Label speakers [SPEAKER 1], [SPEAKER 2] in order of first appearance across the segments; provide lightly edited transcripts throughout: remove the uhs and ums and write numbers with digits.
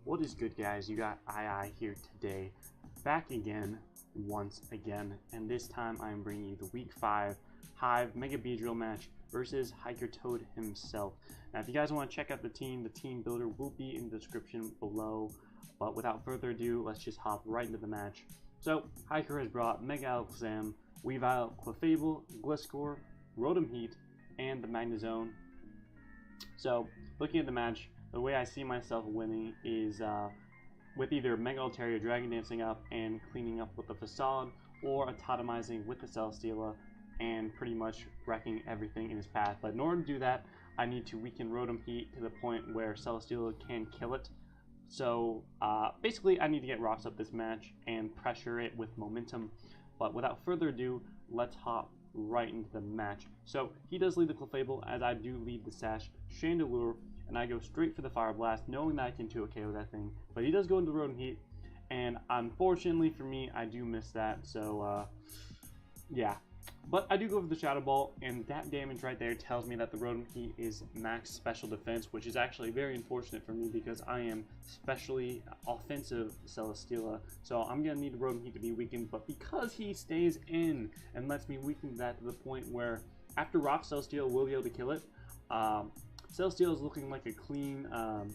[SPEAKER 1] What is good, guys? You got II here today, back again, once again, and this time I am bringing you the Week 5 Hive Mega Beedrill match versus Hiker Toad himself. Now, if you guys want to check out the team builder will be in the description below, but without further ado, let's just hop right into the match. So, Hiker has brought Mega Alakazam, Weavile, Clefable, Gliscor, Rotom Heat, and the Magnezone. So, looking at the match, the way I see myself winning is with either Mega Altaria Dragon Dancing up and cleaning up with the Facade, or Autotomizing with the Celesteela and pretty much wrecking everything in his path. But in order to do that, I need to weaken Rotom Heat to the point where Celesteela can kill it. So basically, I need to get rocks up this match and pressure it with momentum. But without further ado, let's hop right into the match. So he does lead the Clefable, as I do lead the Sash Chandelure, and I go straight for the Fire Blast, knowing that I can 2-KO that thing. But he does go into Rotom Heat, and unfortunately for me, I do miss that. So yeah. But I do go for the Shadow Ball, and that damage right there tells me that the Rotom Heat is max special defense, which is actually very unfortunate for me because I am specially offensive Celesteela. So I'm going to need the Rotom Heat to be weakened, but because he stays in and lets me weaken that to the point where after Rock, Celesteela will be able to kill it, Celesteela is looking like a clean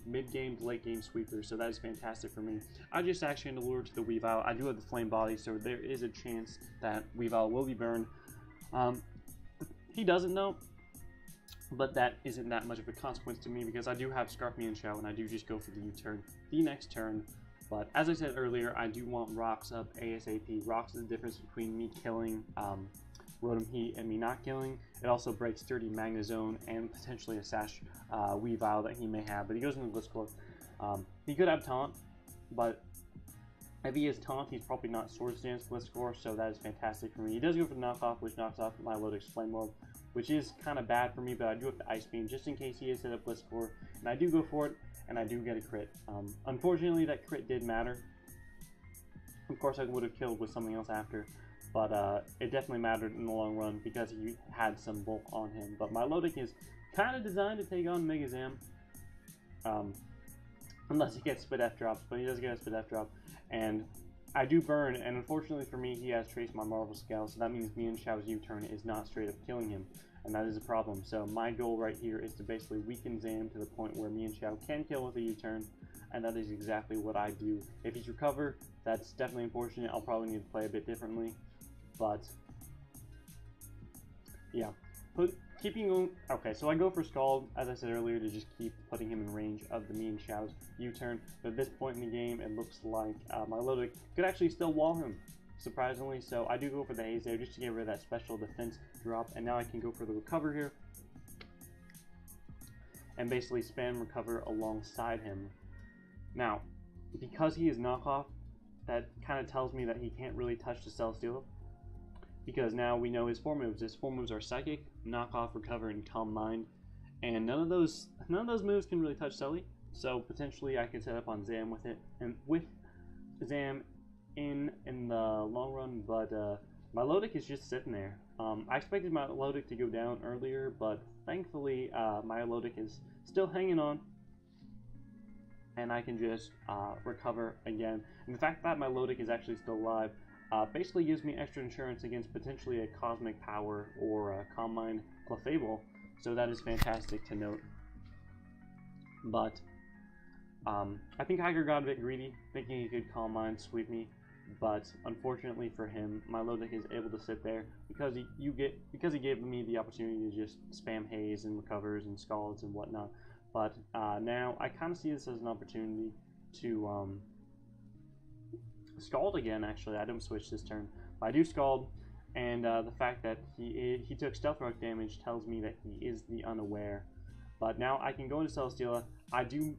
[SPEAKER 1] mid-game to late-game sweeper, so that is fantastic for me. I just actually lure to the Weavile. I do have the Flame Body, so there is a chance that Weavile will be burned. He doesn't know, but that isn't that much of a consequence to me because I do have Scorpion Shell and I do just go for the U-turn the next turn. But as I said earlier, I do want rocks up ASAP. Rocks is the difference between me killing Rotom Heat and me not killing. It also breaks sturdy Magnezone and potentially a Sash Weavile that he may have, but he goes into Gliscor. He could have Taunt, but if he has Taunt, he's probably not Swords Dance Gliscor, so that is fantastic for me. He does go for the Knockoff, which knocks off Milotic's Flame Orb, which is kind of bad for me, but I do have the Ice Beam just in case he is set up Gliscor, and I do go for it, and I do get a crit. Unfortunately, that crit did matter. Of course, I would have killed with something else after, but it definitely mattered in the long run because he had some bulk on him. But Milotic is kind of designed to take on Megazam, unless he gets Spit F drops, but he does get a Spit F drop, and I do burn, and unfortunately for me, he has traced my Marvel Scale, so that means me and Xiao's U-turn is not straight up killing him, and that is a problem. So my goal right here is to basically weaken Zam to the point where me and Xiao can kill with a U-turn, and that is exactly what I do. If he's recover, that's definitely unfortunate. I'll probably need to play a bit differently, but yeah. Keeping on, okay, so I go for Scald, as I said earlier, to just keep putting him in range of the me and Xiao's U-turn. But at this point in the game, it looks like Milotic could actually still wall him, surprisingly. So I do go for the Haze there just to get rid of that special defense drop. And now I can go for the Recover here and basically spam Recover alongside him. Now, because he is Knockoff, that kind of tells me that he can't really touch the Celesteela, because now we know his 4 moves. His 4 moves are Psychic, Knockoff, Recover, and Calm Mind, and none of those moves can really touch Celly. So potentially I could set up on Zam with it, and with Zam in the long run. But Milotic is just sitting there. I expected Milotic to go down earlier, but thankfully Milotic is still hanging on, and I can just recover again. And the fact that Milotic is actually still alive basically gives me extra insurance against potentially a Cosmic Power or a Calm Mind Clefable, so that is fantastic to note. But I think Hiker got a bit greedy, thinking he could Calm Mind sweep me, but unfortunately for him, Milotic is able to sit there because he gave me the opportunity to just spam Haze and Recovers and Scalds and whatnot. But now I kind of see this as an opportunity to Scald again. Actually, I don't switch this turn, but I do Scald, and the fact that he took Stealth Rock damage tells me that he is the Unaware. But now I can go into Celesteela. I do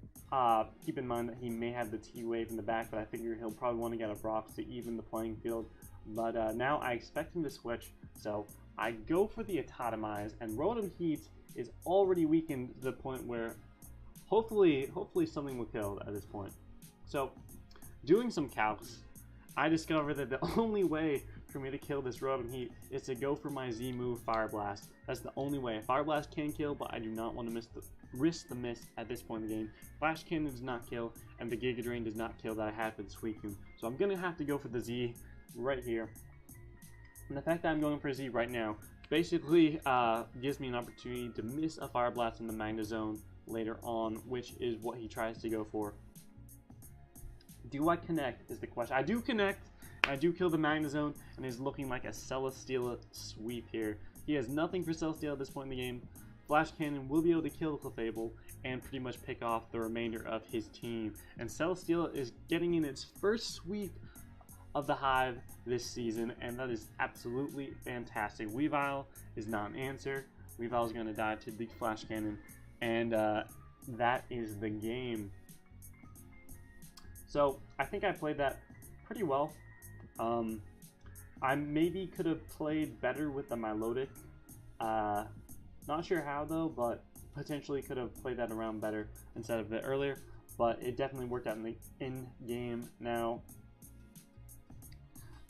[SPEAKER 1] keep in mind that he may have the T-Wave in the back, but I figure he'll probably want to get a rocks to even the playing field. But now I expect him to switch, so I go for the Autotomize, and Rotom Heat is already weakened to the point where hopefully something will kill at this point. So doing some calcs, I discovered that the only way for me to kill this Rotom Heat is to go for my Z move Fire Blast. That's the only way. Fire Blast can kill, but I do not want to miss risk the miss at this point in the game. Flash Cannon does not kill, and the Giga Drain does not kill that I had for the Suicune. So I'm going to have to go for the Z right here. And the fact that I'm going for Z right now basically gives me an opportunity to miss a Fire Blast in the Magna Zone later on, which is what he tries to go for. Do I connect is the question. I do connect. I do kill the Magna Zone, and is looking like a Celesteelin sweep here. He has nothing for Celesteela at this point in the game. Flash Cannon will be able to kill the Clefable and pretty much pick off the remainder of his team. And Celesteela is getting in its first sweep of the Hive this season, and that is absolutely fantastic. Weavile is not an answer. Weavile is going to die to the Flash Cannon, and that is the game. So I think I played that pretty well. I maybe could have played better with the Milotic. Not sure how though, but potentially could have played that around better instead of a bit earlier. But it definitely worked out in the in-game. Now,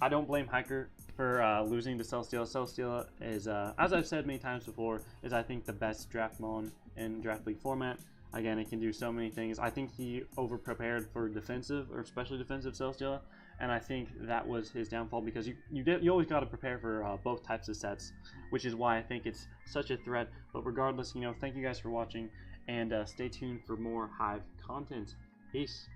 [SPEAKER 1] I don't blame Hiker for losing to Celesteela. Celesteela is, as I've said many times before, is I think the best draft mon in Draft League format. Again, it can do so many things. I think he over-prepared for defensive, or especially defensive Celesteela, and I think that was his downfall, because you always got to prepare for both types of sets, which is why I think it's such a threat. But regardless, thank you guys for watching, and stay tuned for more Hive content. Peace.